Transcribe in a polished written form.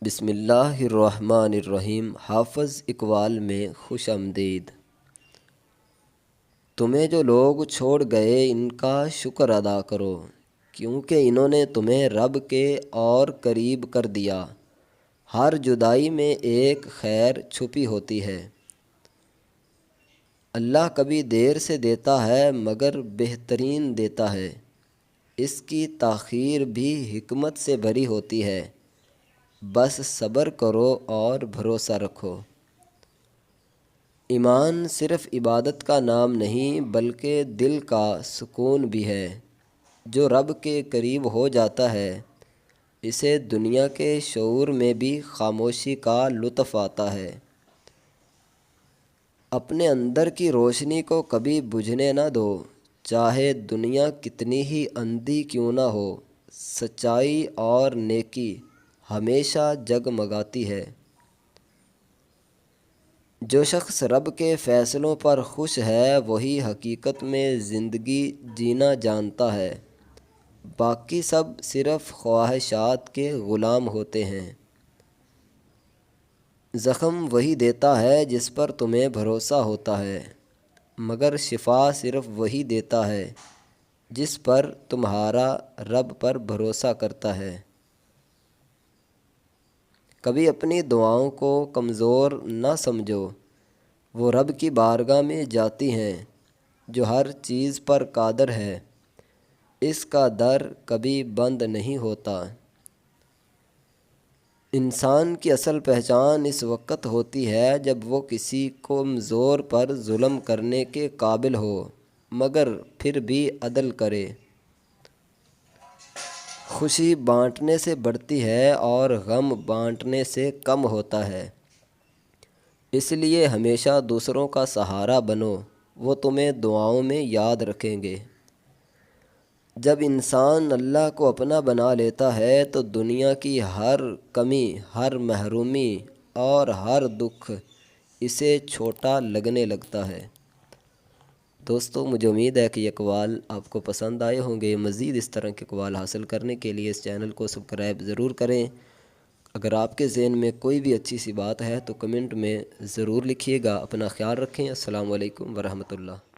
بسم اللہ الرحمن الرحیم۔ حافظ اقبال میں خوش آمدید۔ تمہیں جو لوگ چھوڑ گئے ان کا شکر ادا کرو، کیونکہ انہوں نے تمہیں رب کے اور قریب کر دیا۔ ہر جدائی میں ایک خیر چھپی ہوتی ہے۔ اللہ کبھی دیر سے دیتا ہے مگر بہترین دیتا ہے۔ اس کی تاخیر بھی حکمت سے بھری ہوتی ہے۔ بس صبر کرو اور بھروسہ رکھو۔ ایمان صرف عبادت کا نام نہیں بلکہ دل کا سکون بھی ہے۔ جو رب کے قریب ہو جاتا ہے اسے دنیا کے شعور میں بھی خاموشی کا لطف آتا ہے۔ اپنے اندر کی روشنی کو کبھی بجھنے نہ دو، چاہے دنیا کتنی ہی اندھی کیوں نہ ہو۔ سچائی اور نیکی ہمیشہ جگمگاتی ہے۔ جو شخص رب کے فیصلوں پر خوش ہے وہی حقیقت میں زندگی جینا جانتا ہے۔ باقی سب صرف خواہشات کے غلام ہوتے ہیں۔ زخم وہی دیتا ہے جس پر تمہیں بھروسہ ہوتا ہے، مگر شفا صرف وہی دیتا ہے جس پر تمہارا رب پر بھروسہ کرتا ہے۔ کبھی اپنی دعاؤں کو کمزور نہ سمجھو، وہ رب کی بارگاہ میں جاتی ہیں جو ہر چیز پر قادر ہے۔ اس کا در کبھی بند نہیں ہوتا۔ انسان کی اصل پہچان اس وقت ہوتی ہے جب وہ کسی کمزور پر ظلم کرنے کے قابل ہو مگر پھر بھی عدل کرے۔ خوشی بانٹنے سے بڑھتی ہے اور غم بانٹنے سے کم ہوتا ہے۔ اس لیے ہمیشہ دوسروں کا سہارا بنو، وہ تمہیں دعاؤں میں یاد رکھیں گے۔ جب انسان اللہ کو اپنا بنا لیتا ہے تو دنیا کی ہر کمی، ہر محرومی اور ہر دکھ اسے چھوٹا لگنے لگتا ہے۔ دوستو، مجھے امید ہے کہ یہ اقوال آپ کو پسند آئے ہوں گے۔ مزید اس طرح کے اقوال حاصل کرنے کے لیے اس چینل کو سبسکرائب ضرور کریں۔ اگر آپ کے ذہن میں کوئی بھی اچھی سی بات ہے تو کمنٹ میں ضرور لکھیے گا۔ اپنا خیال رکھیں۔ السلام علیکم ورحمۃ اللہ۔